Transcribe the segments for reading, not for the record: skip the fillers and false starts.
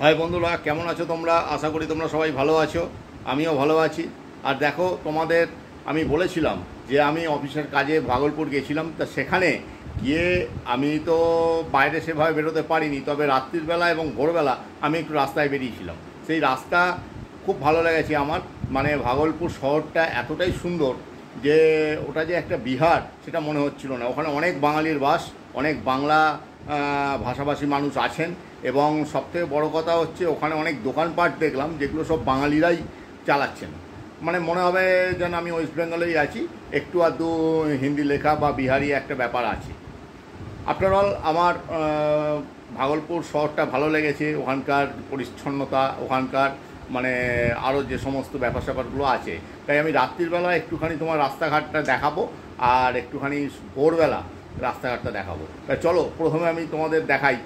High বন্ধুরা, কেমন আছো তোমরা? আশা করি তোমরা সবাই ভালো আছো। আমিও ভালো আছি। আর দেখো, তোমাদের আমি বলেছিলাম যে আমি অফিসের কাজে ভাগলপুর গেছিলাম। তা সেখানে গিয়ে আমি তো বাইরে সেভাবে বেরোতে পারিনি, তবে রাত্রির বেলা এবং ভোরবেলা আমি একটু রাস্তায় বেরিয়েছিলাম। সেই রাস্তা খুব ভালো লেগেছে আমার। মানে ভাগলপুর শহরটা এতটাই সুন্দর যে ওটা যে একটা বিহার সেটা মনে হচ্ছিল না। ওখানে অনেক বাঙালির বাস, অনেক বাংলা ভাষাভাষী মানুষ আছেন, এবং সবথেকে বড় কথা হচ্ছে ওখানে অনেক দোকানপাট দেখলাম যেগুলো সব বাঙালিরাই চালাচ্ছেন। মানে মনে হবে যেন আমি ওয়েস্ট বেঙ্গলেই আছি, একটু আধটু হিন্দি লেখা বা বিহারি একটা ব্যাপার আছে। আফটার অল আমার ভাগলপুর শহরটা ভালো লেগেছে। ওখানকার পরিচ্ছন্নতা, ওখানকার মানে আরও যে সমস্ত ব্যাপার স্যাপারগুলো আছে। তাই আমি রাত্রিবেলা একটুখানি তোমার রাস্তাঘাটটা দেখাবো, আর একটুখানি ভোরবেলা রাস্তাঘাটটা দেখাবো। তাই চলো প্রথমে আমি তোমাদের দেখাই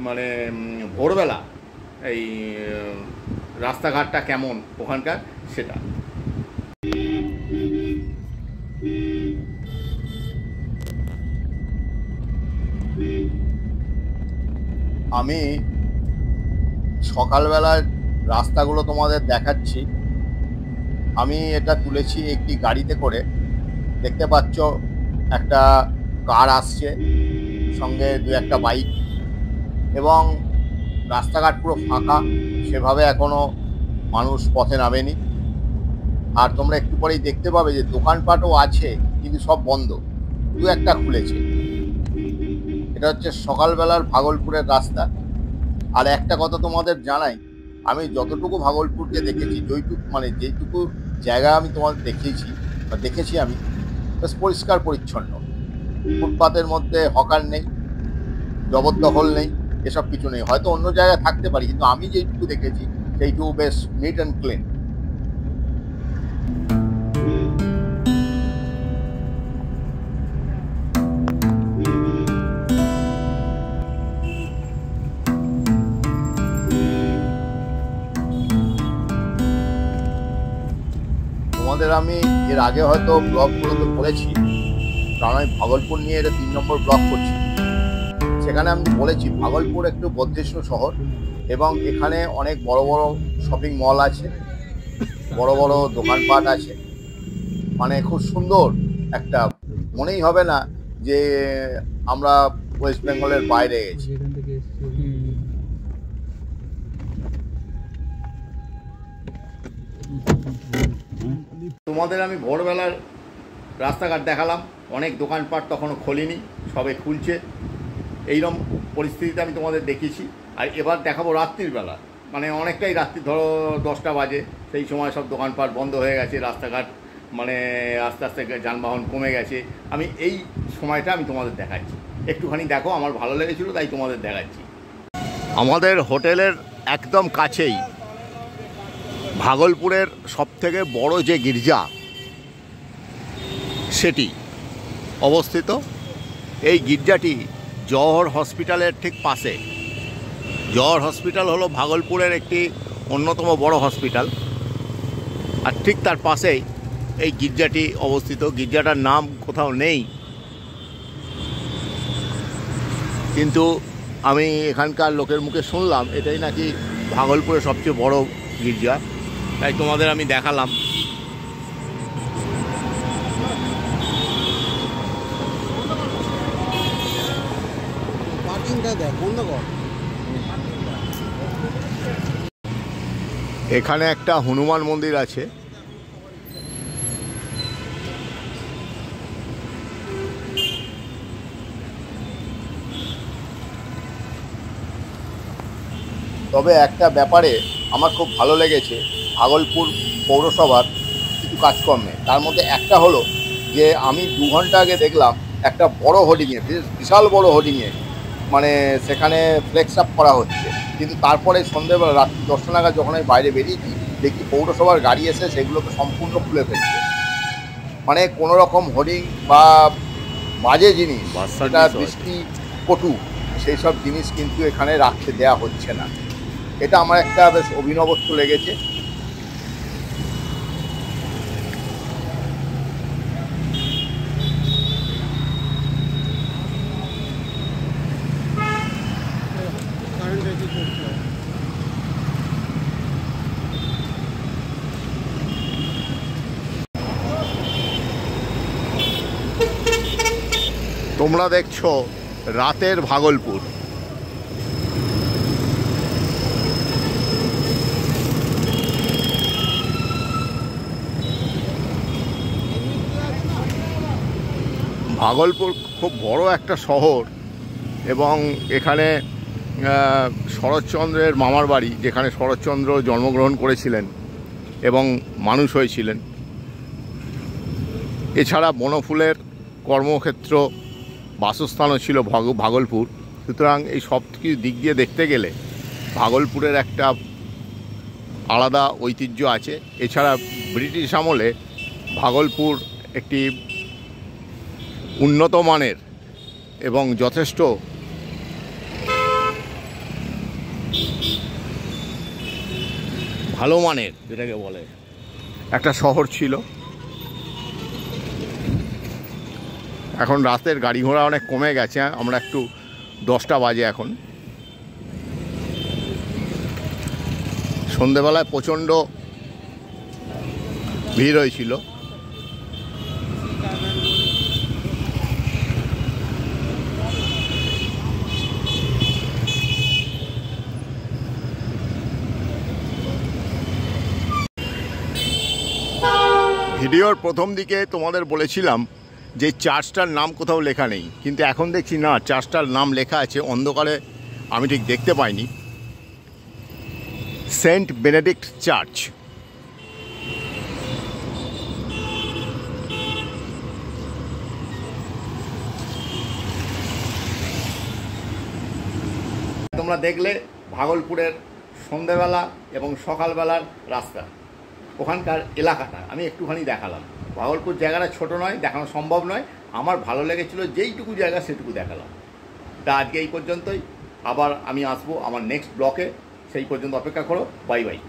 মানে ভোরবেলা এই রাস্তাঘাটটা কেমন ওখানকার সেটা। আমি সকালবেলার রাস্তাগুলো তোমাদের দেখাচ্ছি। আমি এটা তুলেছি একটি গাড়িতে করে। দেখতে পাচ্ছ একটা কার আসছে, সঙ্গে দু একটা বাইক, এবং রাস্তাঘাট পুরো ফাঁকা, সেভাবে এখনও মানুষ পথে নামেনি। আর তোমরা একটু পরেই দেখতে পাবে যে দোকানপাটও আছে, কিন্তু সব বন্ধ, দু একটা খুলেছে। এটা হচ্ছে সকালবেলার ভাগলপুরের রাস্তা। আর একটা কথা তোমাদের জানাই, আমি যতটুকু ভাগলপুরকে দেখেছি, যেটুকু জায়গা আমি তোমাদের দেখেছি আমি, বেশ পরিষ্কার পরিচ্ছন্ন। ফুটপাতের মধ্যে হকার নেই, জবরদখল নেই, এসব কিছু নেই। হয়তো অন্য জায়গায় থাকতে পারি, কিন্তু আমি যেটুকু দেখেছি সেইটুকু বেশ নিট অ্যান্ড ক্লিন। তোমাদের আমি এর আগে হয়তো ব্লগগুলোতে বলেছি, কারণ আমি ভাগলপুর নিয়ে এটা 3 নম্বর ব্লগ করছি। সেখানে আমি বলেছি ভাগলপুর একটু বর্ধিষ্ণু শহর, এবং এখানে অনেক বড় বড় শপিং মল আছে, বড় বড় দোকানপাট আছে। মানে খুব সুন্দর একটা, মনেই হবে না যে আমরা ওয়েস্ট বেঙ্গলের বাইরে গেছি। তোমাদের আমি ভোরবেলার রাস্তাঘাট দেখালাম, অনেক দোকানপাট তখনও খোলেনি, সবে খুলছে। এইরকম পরিস্থিতিতে আমি তোমাদের দেখিয়েছি। আর এবার দেখাবো রাত্রির বেলা, মানে অনেকটাই রাত্রি, ধরো 10টা বাজে, সেই সময় সব দোকানপাট বন্ধ হয়ে গেছে, রাস্তাঘাট মানে আস্তে আস্তে যানবাহন কমে গেছে। আমি এই সময়টা আমি তোমাদের দেখাচ্ছি, একটুখানি দেখো, আমার ভালো লেগেছিলো তাই তোমাদের দেখাচ্ছি। আমাদের হোটেলের একদম কাছেই ভাগলপুরের সবথেকে বড় যে গির্জা সেটি অবস্থিত। এই গির্জাটি জওহর হসপিটালের ঠিক পাশে। জওহর হসপিটাল হলো ভাগলপুরের একটি অন্যতম বড় হসপিটাল, আর ঠিক তার পাশেই এই গির্জাটি অবস্থিত। গির্জাটার নাম কোথাও নেই, কিন্তু আমি এখানকার লোকের মুখে শুনলাম এটাই নাকি ভাগলপুরের সবচেয়ে বড় গির্জা, তাই তোমাদের আমি দেখালাম। এখানে একটা হনুমান মন্দির আছে। তবে একটা ব্যাপারে আমার খুব ভালো লেগেছে ভাগলপুর পৌরসভার কিছু কাজকর্মে। তার মধ্যে একটা হলো যে আমি 2 ঘন্টা আগে দেখলাম একটা বড় হোর্ডিংয়ে, বিশাল বড় হোর্ডিংয়ে, মানে সেখানে ফ্লেক্স আপ করা হচ্ছে। কিন্তু তারপরে সন্ধ্যেবেলা রাত্রি 10টা নাগাদ যখন আমি বাইরে বেরিয়েছি, দেখি পৌরসভার গাড়ি এসে সেগুলোকে সম্পূর্ণ খুলে ফেলছে। মানে কোনো রকম হোর্ডিং বা বাজে জিনিস, সেটা দৃষ্টি কটু, সেই সব জিনিস কিন্তু এখানে রাখতে দেয়া হচ্ছে না। এটা আমার একটা বেশ অভিনবত্ব লেগেছে। তোমরা দেখছো রাতের ভাগলপুর। ভাগলপুর খুব বড় একটা শহর এবং এখানে শরৎচন্দ্রের মামার বাড়ি, যেখানে শরৎচন্দ্র জন্মগ্রহণ করেছিলেন এবং মানুষ হয়েছিলেন। এছাড়া বনফুলের কর্মক্ষেত্র, বাসস্থানও ছিল ভাগলপুর। সুতরাং এই সব কিছু দিক দিয়ে দেখতে গেলে ভাগলপুরের একটা আলাদা ঐতিহ্য আছে। এছাড়া ব্রিটিশ আমলে ভাগলপুর একটি উন্নত মানের এবং যথেষ্ট ভালো মানের, যেটাকে বলে, একটা শহর ছিল। এখন রাতের গাড়ি ঘোড়া অনেক কমে গেছে। আমরা একটু 10টা বাজে এখন। সন্ধেবেলায় প্রচণ্ড ভিড় হয়েছিল। ভিডিওর প্রথম দিকে তোমাদের বলেছিলাম যে চার্চটার নাম কোথাও লেখা নেই, কিন্তু এখন দেখছি না, চার্চটার নাম লেখা আছে। অন্ধকারে আমি ঠিক দেখতে পাইনি। Saint Benedict church. তোমরা দেখলে ভাগলপুরের সন্ধেবেলা এবং সকালবেলার রাস্তা, ওখানকার এলাকাটা আমি একটুখানি দেখালাম। ভাগলপুর জায়গাটা ছোট নয়, দেখানো সম্ভব নয়। আমার ভালো লেগেছিলো যেইটুকু জায়গা সেটুকু দেখালাম। তা আজকে এই পর্যন্তই। আবার আমি আসবো আমার নেক্সট ব্লকে। সেই পর্যন্ত অপেক্ষা করো। Bye bye.